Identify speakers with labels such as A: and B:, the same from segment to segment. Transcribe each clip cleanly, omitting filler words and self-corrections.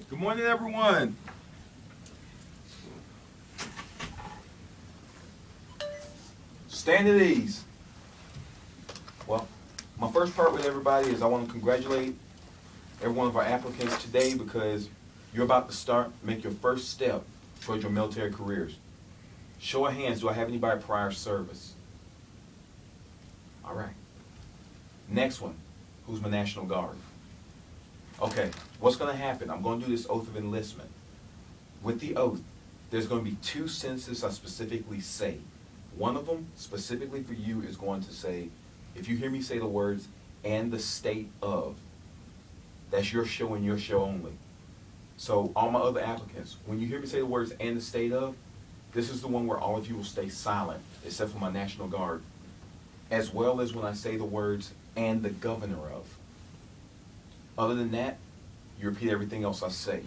A: Good morning, everyone. Stand at ease. Well, my first part with everybody is I want to congratulate every one of our applicants today because you're about to make your first step towards your military careers. Show of hands, do I have anybody prior service? All right. Next one, who's my National Guard? Okay, what's going to happen? I'm going to do this oath of enlistment. With the oath, there's going to be two sentences I specifically say. One of them, specifically for you, is going to say, if you hear me say the words, and the state of, that's your show and your show only. So all my other applicants, when you hear me say the words, and the state of, this is the one where all of you will stay silent, except for my National Guard, as well as when I say the words, and the governor of. Other than that, you repeat everything else I say.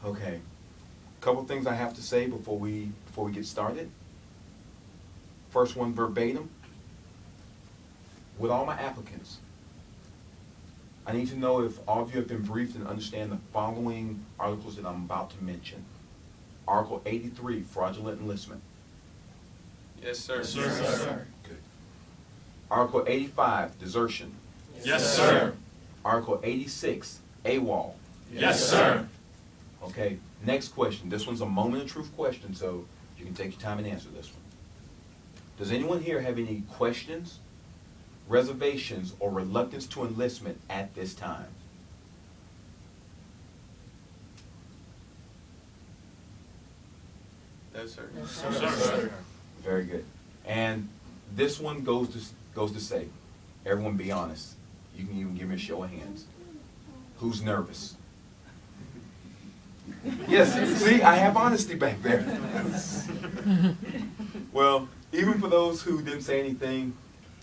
A: Okay. A couple things I have to say before we get started. First one, verbatim. With all my applicants, I need to know if all of you have been briefed and understand the following articles that I'm about to mention. Article 83, fraudulent enlistment.
B: Yes, sir.
C: Yes, sir.
A: Good. Article 85, desertion.
C: Yes, sir.
A: Article 86, AWOL.
C: Yes, sir.
A: Okay, next question. This one's a moment of truth question, so you can take your time and answer this one. Does anyone here have any questions, reservations, or reluctance to enlistment at this time?
B: No, sir.
C: Yes, sir.
A: Very good. And this one goes to say, everyone be honest. You can even give me a show of hands. Who's nervous? Yes, see, I have honesty back there. Well, even for those who didn't say anything,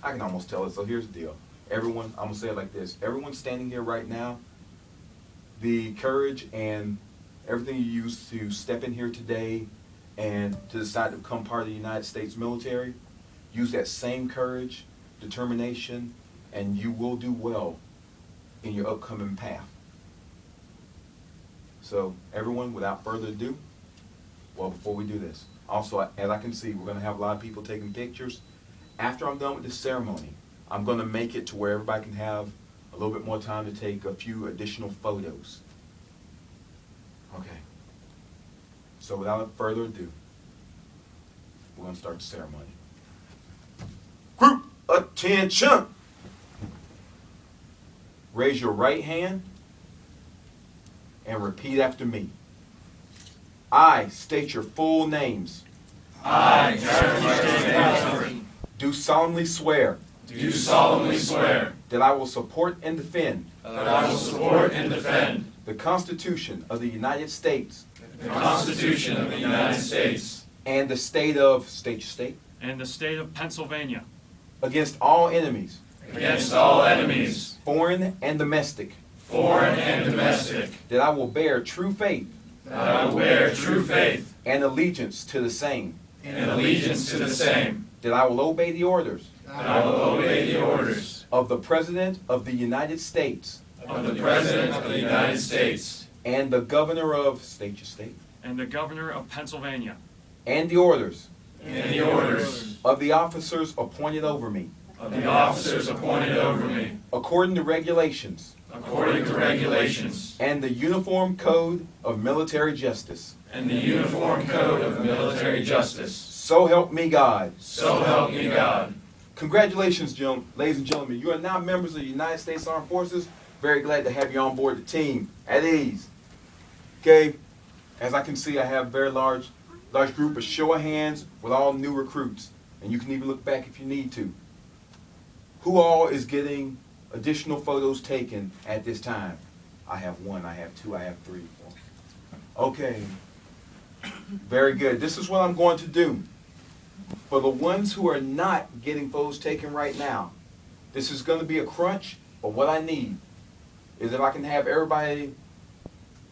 A: I can almost tell it, so here's the deal. Everyone, I'm going to say it like this. Everyone standing here right now, the courage and everything you used to step in here today and to decide to become part of the United States military, use that same courage, determination, and you will do well in your upcoming path. So everyone, without further ado, well, before we do this, also, as I can see, we're going to have a lot of people taking pictures. After I'm done with this ceremony, I'm going to make it to where everybody can have a little bit more time to take a few additional photos. Okay. So without further ado, we're going to start the ceremony. Group attention! Raise your right hand and repeat after me. I state your full names.
C: I, Crosby,
A: Do solemnly swear
C: do solemnly swear
A: that I will support and defend
C: that I will support and defend
A: the Constitution of the United States
C: the Constitution of the United States
A: and the state of, state your state,
D: and the state of Pennsylvania,
A: against all enemies,
C: against all enemies,
A: foreign and domestic,
C: foreign and domestic,
A: that I will bear true faith
C: that I will bear true faith
A: and allegiance to the same,
C: and allegiance to the same,
A: that I will obey the orders
C: that I will obey the orders
A: of the President of the United States
C: of the President of the United States
A: and the Governor of, state your state,
D: and the governor of Pennsylvania,
A: and the orders
C: and the orders
A: of the officers appointed over me,
C: of the officers appointed over me,
A: according to regulations
C: according to regulations
A: and the Uniform Code of Military Justice.
C: and the Uniform Code of Military Justice.
A: So help me God.
C: So help me God.
A: Congratulations, ladies and gentlemen. You are now members of the United States Armed Forces. Very glad to have you on board the team. At ease. Okay, as I can see, I have a very large group. A show of hands with all new recruits. And you can even look back if you need to. Who all is getting additional photos taken at this time? I have one, I have two, I have three, four. Okay. Very good. This is what I'm going to do. For the ones who are not getting photos taken right now, this is going to be a crunch, but what I need is if I can have everybody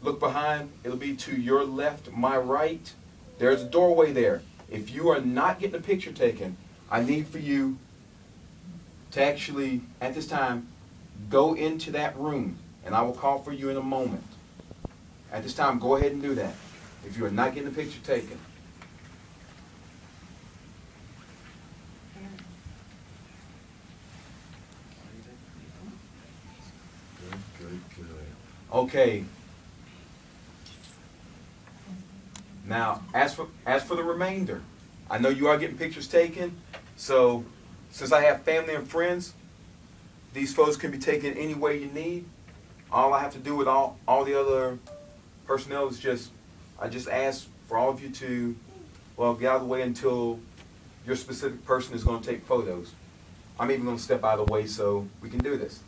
A: look behind, it'll be to your left, my right. There's a doorway there. If you are not getting a picture taken, I need for you to actually, at this time, go into that room, and I will call for you in a moment. At this time, go ahead and do that. If you are not getting a picture taken. Good. Okay. Now, as for the remainder, I know you are getting pictures taken, so since I have family and friends, these photos can be taken any way you need. All I have to do with all the other personnel is I just ask for all of you to, well, get out of the way until your specific person is going to take photos. I'm even going to step out of the way so we can do this.